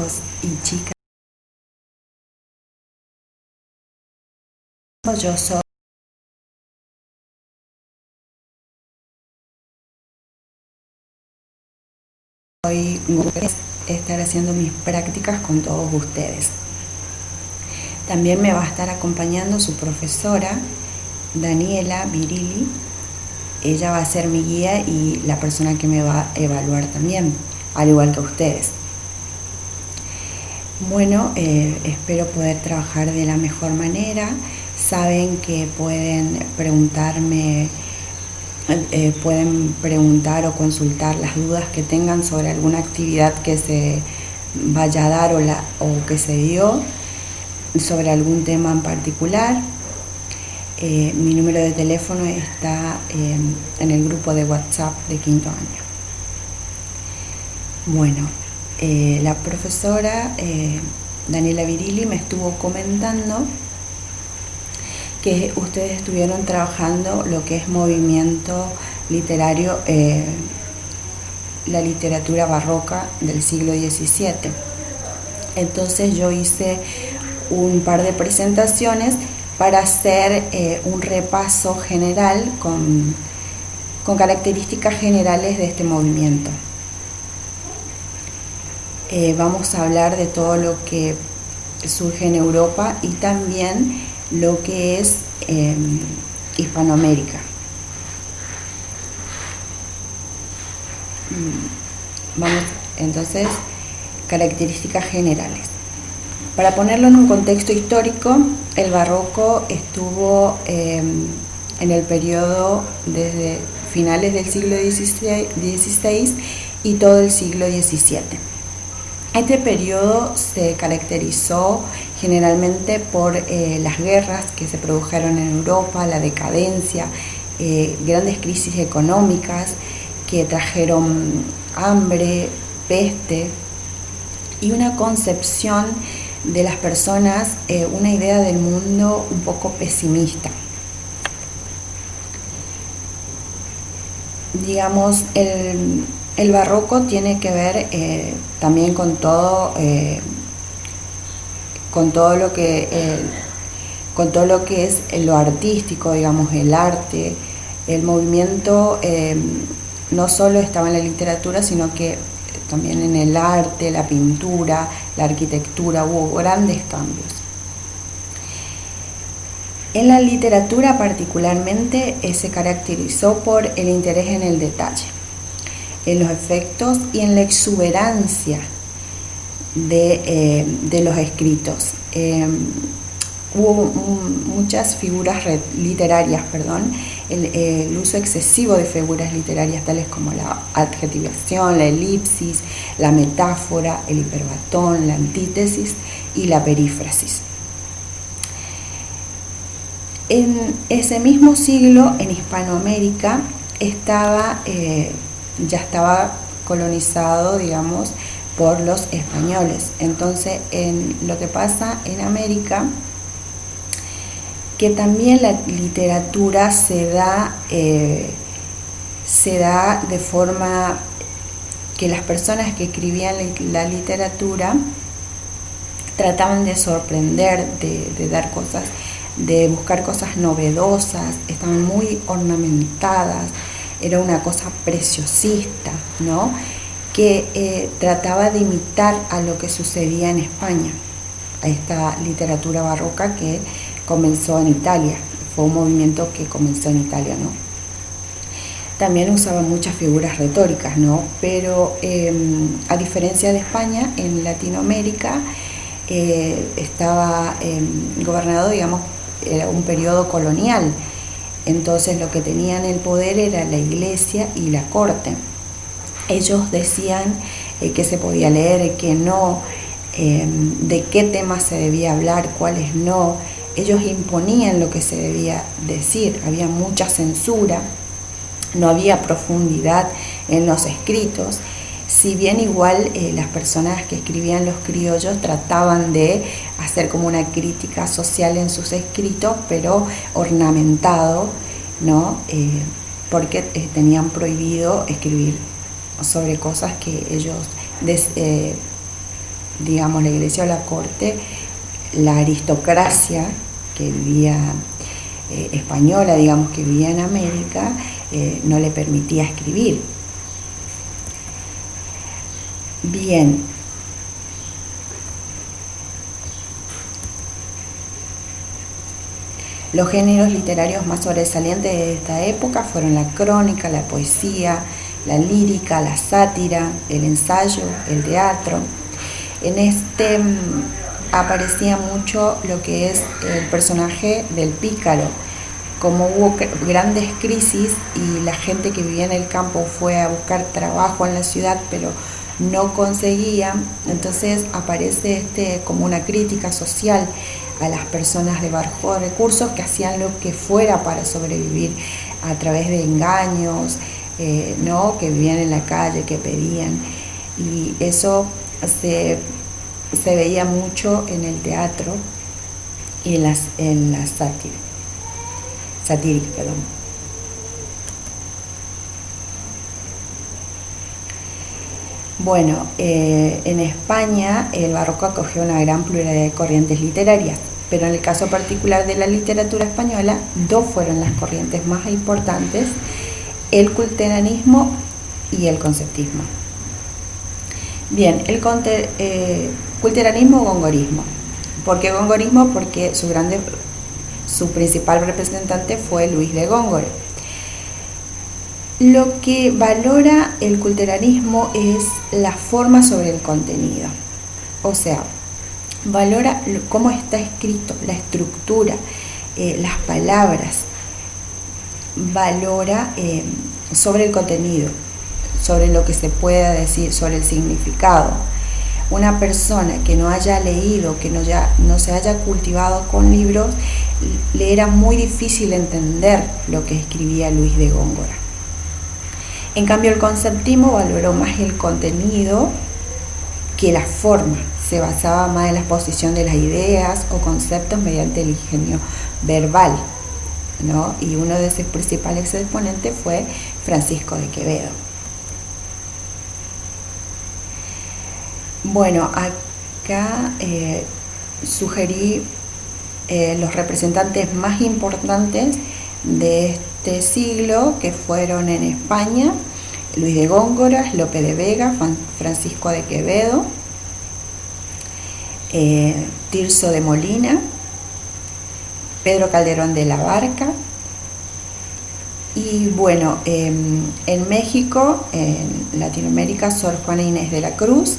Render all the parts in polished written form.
y chicas, yo soy estar haciendo mis prácticas con todos ustedes. También me va a estar acompañando su profesora Daniela Virili. Ella va a ser mi guía y la persona que me va a evaluar también, al igual que ustedes. Bueno, espero poder trabajar de la mejor manera. Saben que pueden preguntarme, pueden preguntar o consultar las dudas que tengan sobre alguna actividad que se vaya a dar o que se dio, sobre algún tema en particular. Mi número de teléfono está en el grupo de WhatsApp de quinto año. Bueno, la profesora Daniela Virili me estuvo comentando que ustedes estuvieron trabajando lo que es movimiento literario, la literatura barroca del siglo XVII. Entonces yo hice un par de presentaciones para hacer un repaso general con características generales de este movimiento. Vamos a hablar de todo lo que surge en Europa y también lo que es Hispanoamérica. Vamos entonces, características generales. Para ponerlo en un contexto histórico, el barroco estuvo en el periodo desde finales del siglo XVI y todo el siglo XVII. Este periodo se caracterizó generalmente por las guerras que se produjeron en Europa, la decadencia, grandes crisis económicas que trajeron hambre, peste y una concepción de las personas, una idea del mundo un poco pesimista. Digamos, el barroco tiene que ver también con todo lo que es lo artístico, digamos, el arte. El movimiento no solo estaba en la literatura, sino que también en el arte, la pintura, la arquitectura, hubo grandes cambios. En la literatura particularmente se caracterizó por el interés en el detalle, en los efectos y en la exuberancia de los escritos. Hubo muchas figuras literarias, el uso excesivo de figuras literarias tales como la adjetivación, la elipsis, la metáfora, el hiperbatón, la antítesis y la perífrasis. En ese mismo siglo, en Hispanoamérica, ya estaba colonizado, digamos, por los españoles. Entonces, lo que pasa en América, que también la literatura se da de forma que las personas que escribían la literatura trataban de sorprender, de dar cosas, de buscar cosas novedosas, estaban muy ornamentadas, era una cosa preciosista, ¿no? Que trataba de imitar a lo que sucedía en España, a esta literatura barroca que comenzó en Italia, fue un movimiento que comenzó en Italia, ¿no? También usaba muchas figuras retóricas, ¿no? Pero a diferencia de España, en Latinoamérica estaba gobernado, digamos, era un periodo colonial. Entonces lo que tenían el poder era la iglesia y la corte. Ellos decían qué se podía leer, qué no, de qué temas se debía hablar, cuáles no. Ellos imponían lo que se debía decir, había mucha censura, no había profundidad en los escritos. Si bien igual las personas que escribían los criollos trataban de hacer como una crítica social en sus escritos, pero ornamentado, ¿no? Porque tenían prohibido escribir sobre cosas que ellos digamos, la iglesia o la corte, la aristocracia que vivía española, digamos, que vivía en América, no le permitía escribir. Bien. Los géneros literarios más sobresalientes de esta época fueron la crónica, la poesía, la lírica, la sátira, el ensayo, el teatro. En este aparecía mucho lo que es el personaje del pícaro. Como hubo grandes crisis y la gente que vivía en el campo fue a buscar trabajo en la ciudad, pero no conseguía, entonces aparece como una crítica social a las personas de bajos recursos que hacían lo que fuera para sobrevivir a través de engaños, ¿no? Que vivían en la calle, que pedían, y eso se veía mucho en el teatro y en la satírica, perdón. Bueno, en España el barroco acogió una gran pluralidad de corrientes literarias, pero en el caso particular de la literatura española, dos fueron las corrientes más importantes: el culteranismo y el conceptismo. Bien, el culteranismo o gongorismo. ¿Por qué gongorismo? Porque su principal representante fue Luis de Góngora. Lo que valora el culteranismo es la forma sobre el contenido, o sea, valora cómo está escrito, la estructura, las palabras, valora sobre el contenido, sobre lo que se pueda decir, sobre el significado. Una persona que no haya leído, que no se haya cultivado con libros, le era muy difícil entender lo que escribía Luis de Góngora. En cambio, el conceptismo valoró más el contenido que la forma. Se basaba más en la exposición de las ideas o conceptos mediante el ingenio verbal, ¿no? Y uno de sus principales exponentes fue Francisco de Quevedo. Bueno, acá sugerí los representantes más importantes de este siglo, que fueron en España Luis de Góngora, Lope de Vega, Francisco de Quevedo, Tirso de Molina, Pedro Calderón de la Barca, y bueno, en México, en Latinoamérica, Sor Juana Inés de la Cruz,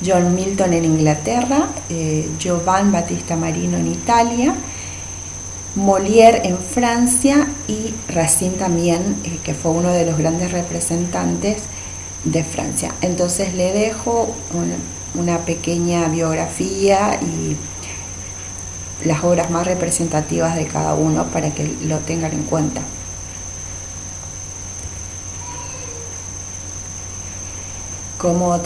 John Milton en Inglaterra, Giovanni Battista Marino en Italia, Molière en Francia y Racine también, que fue uno de los grandes representantes de Francia. Entonces le dejo una pequeña biografía y las obras más representativas de cada uno para que lo tengan en cuenta. Como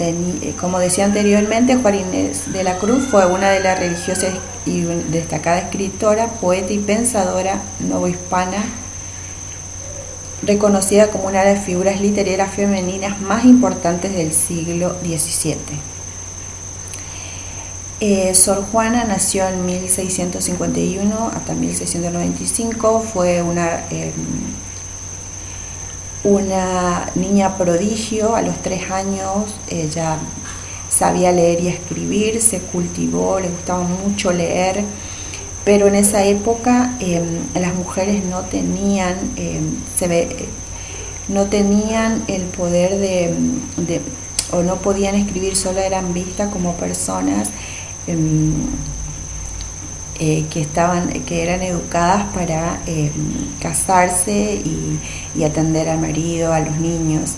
decía anteriormente, Juana Inés de la Cruz fue una de las religiosas y destacada escritora, poeta y pensadora novohispana, reconocida como una de las figuras literarias femeninas más importantes del siglo XVII. Sor Juana nació en 1651 hasta 1695, fue una niña prodigio. A los 3 años ella sabía leer y escribir, se cultivó, le gustaba mucho leer, pero en esa época las mujeres no tenían el poder o no podían escribir, solo eran vistas como personas que eran educadas para casarse y atender al marido, a los niños.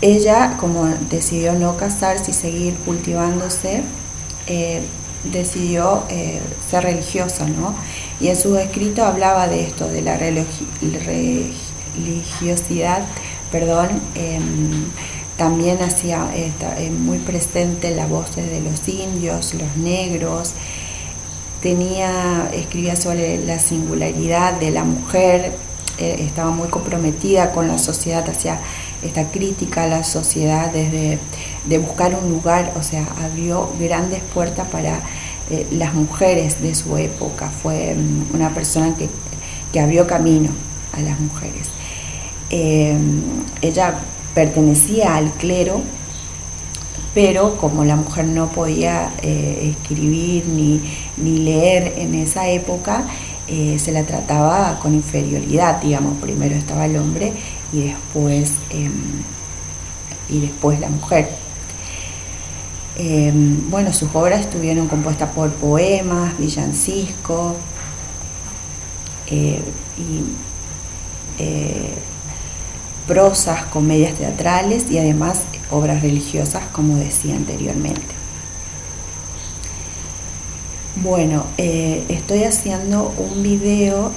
Ella, como decidió no casarse y seguir cultivándose, decidió ser religiosa, ¿no? Y en sus escritos hablaba de esto, de la religiosidad, también hacía muy presente las voces de los indios, los negros. Escribía sobre la singularidad de la mujer, estaba muy comprometida con la sociedad hacia esta crítica a la sociedad, desde de buscar un lugar, o sea, abrió grandes puertas para las mujeres de su época. Fue una persona que abrió camino a las mujeres. Ella pertenecía al clero, pero como la mujer no podía escribir ni leer en esa época, se la trataba con inferioridad, digamos. Primero estaba el hombre y después la mujer. Bueno, sus obras estuvieron compuestas por poemas, villancicos y prosas, comedias teatrales y además obras religiosas, como decía anteriormente. Bueno, estoy haciendo un video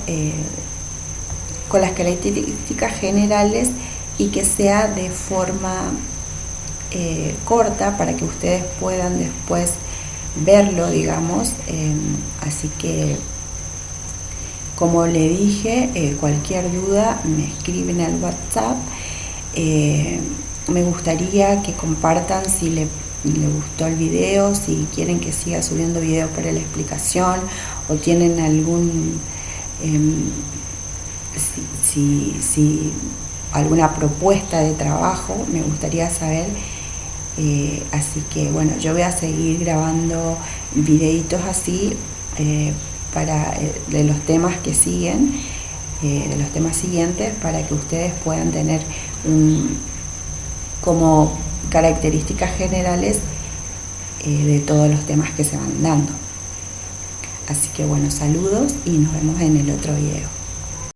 con las características generales y que sea de forma corta para que ustedes puedan después verlo, digamos. Así que, como le dije, cualquier duda me escriben al WhatsApp. Me gustaría que compartan si le gustó el video, si quieren que siga subiendo videos para la explicación o tienen algún si alguna propuesta de trabajo, me gustaría saber. Así que bueno, yo voy a seguir grabando videitos así de los temas que siguen, de los temas siguientes, para que ustedes puedan tener como características generales de todos los temas que se van dando. Así que bueno, saludos y nos vemos en el otro video.